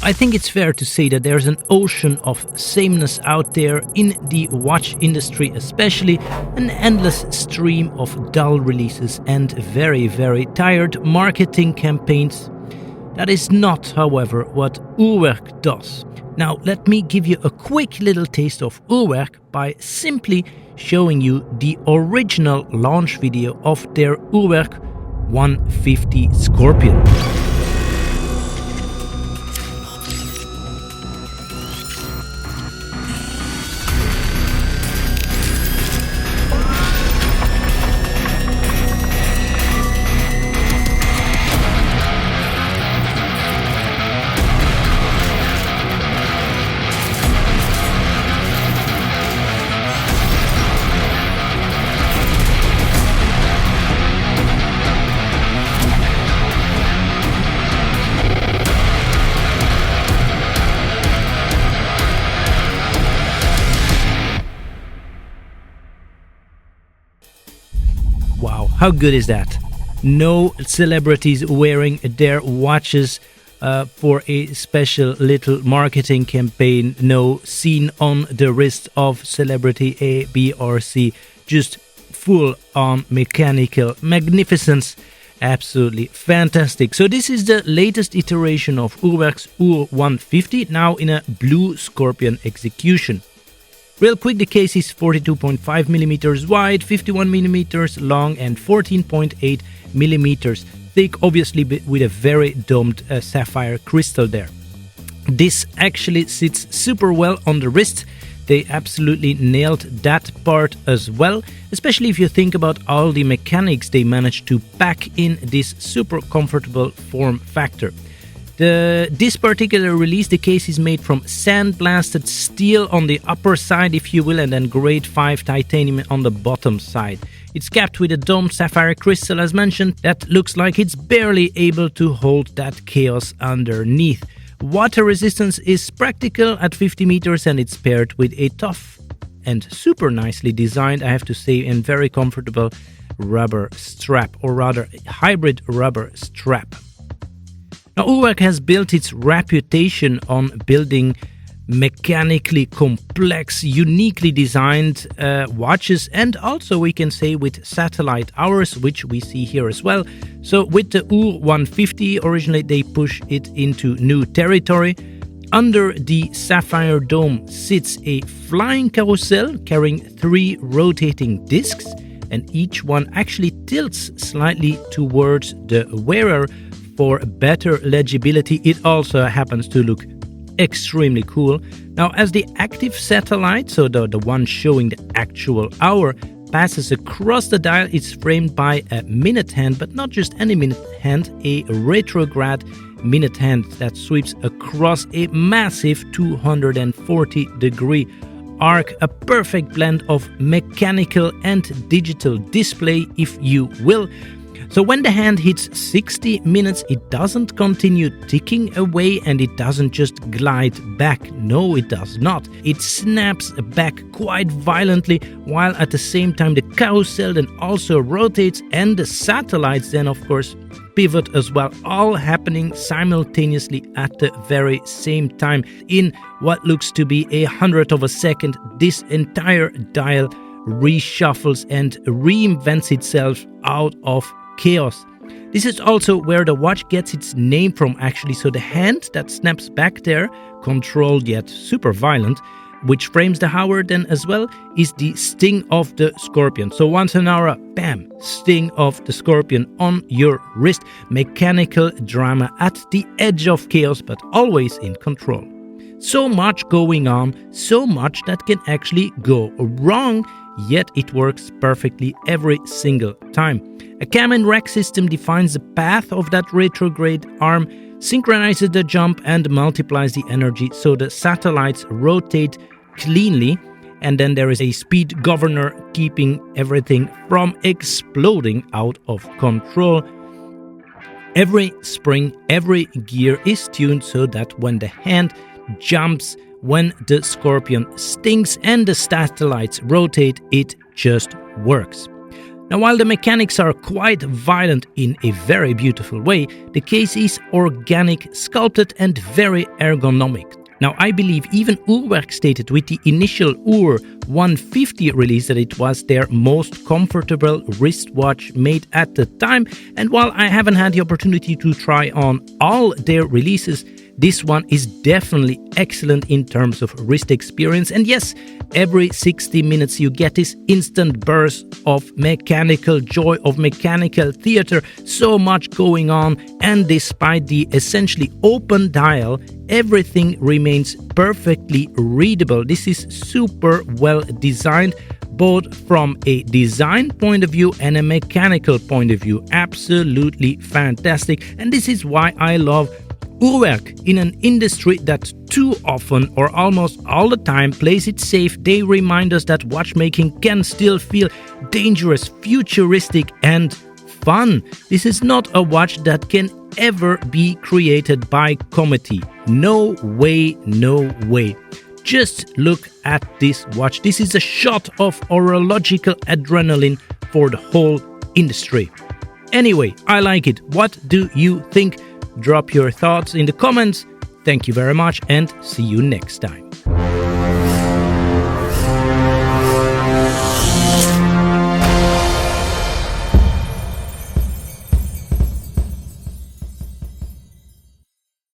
I think it's fair to say that there's an ocean of sameness out there in the watch industry, especially an endless stream of dull releases and very, very tired marketing campaigns. That is not, however, what URWERK does. Now, let me give you a quick little taste of URWERK by simply showing you the original launch video of their URWERK 150 Scorpion. Wow, how good is that? No celebrities wearing their watches for a special little marketing campaign. No scene on the wrist of celebrity A, B or C. Just full on mechanical magnificence. Absolutely fantastic. So this is the latest iteration of URWERK's UR-150, now in a Blue Scorpion execution. Real quick, the case is 42.5mm wide, 51mm long and 14.8mm thick, obviously with a very domed sapphire crystal there. This actually sits super well on the wrist. They absolutely nailed that part as well, especially if you think about all the mechanics they managed to pack in this super comfortable form factor. This particular release, the case is made from sandblasted steel on the upper side, if you will, and then grade 5 titanium on the bottom side. It's capped with a domed sapphire crystal, as mentioned, that looks like it's barely able to hold that chaos underneath. Water resistance is practical at 50 meters, and it's paired with a tough and super nicely designed, I have to say, and very comfortable rubber strap, or rather hybrid rubber strap. Now, URWERK has built its reputation on building mechanically complex, uniquely designed watches, and also we can say with satellite hours, which we see here as well. So with the UR-150, originally they push it into new territory. Under the sapphire dome sits a flying carousel carrying 3 rotating discs, and each one actually tilts slightly towards the wearer for better legibility. It also happens to look extremely cool. Now, as the active satellite, so the one showing the actual hour, passes across the dial, it's framed by a minute hand, but not just any minute hand, a retrograde minute hand that sweeps across a massive 240-degree arc, a perfect blend of mechanical and digital display, if you will. So when the hand hits 60 minutes, it doesn't continue ticking away and it doesn't just glide back. No, it does not. It snaps back quite violently, while at the same time the carousel then also rotates and the satellites then of course pivot as well, all happening simultaneously at the very same time. In what looks to be 1/100 of a second, this entire dial reshuffles and reinvents itself out of chaos. This is also where the watch gets its name from, actually. So the hand that snaps back there, controlled yet super violent, which frames the hour then as well, is the sting of the scorpion. So once an hour, bam, sting of the scorpion on your wrist. Mechanical drama at the edge of chaos, but always in control. So much going on, so much that can actually go wrong, yet it works perfectly every single time. A cam and rack system defines the path of that retrograde arm, synchronizes the jump and multiplies the energy so the satellites rotate cleanly, and then there is a speed governor keeping everything from exploding out of control. Every spring, every gear is tuned so that when the hand jumps, when the scorpion stings and the satellites rotate, it just works. Now, while the mechanics are quite violent in a very beautiful way, the case is organic, sculpted and very ergonomic. Now, I believe even URWERK stated with the initial UR-150 release that it was their most comfortable wristwatch made at the time. And while I haven't had the opportunity to try on all their releases, this one is definitely excellent in terms of wrist experience. And yes, every 60 minutes you get this instant burst of mechanical joy, of mechanical theater, so much going on. And despite the essentially open dial, everything remains perfectly readable. This is super well designed, both from a design point of view and a mechanical point of view. Absolutely fantastic. And this is why I love URWERK. In an industry that too often or almost all the time plays it safe, they remind us that watchmaking can still feel dangerous, futuristic and fun. This is not a watch that can ever be created by committee. No way, no way. Just look at this watch. This is a shot of horological adrenaline for the whole industry. Anyway, I like it. What do you think? Drop your thoughts in the comments. Thank you very much and see you next time.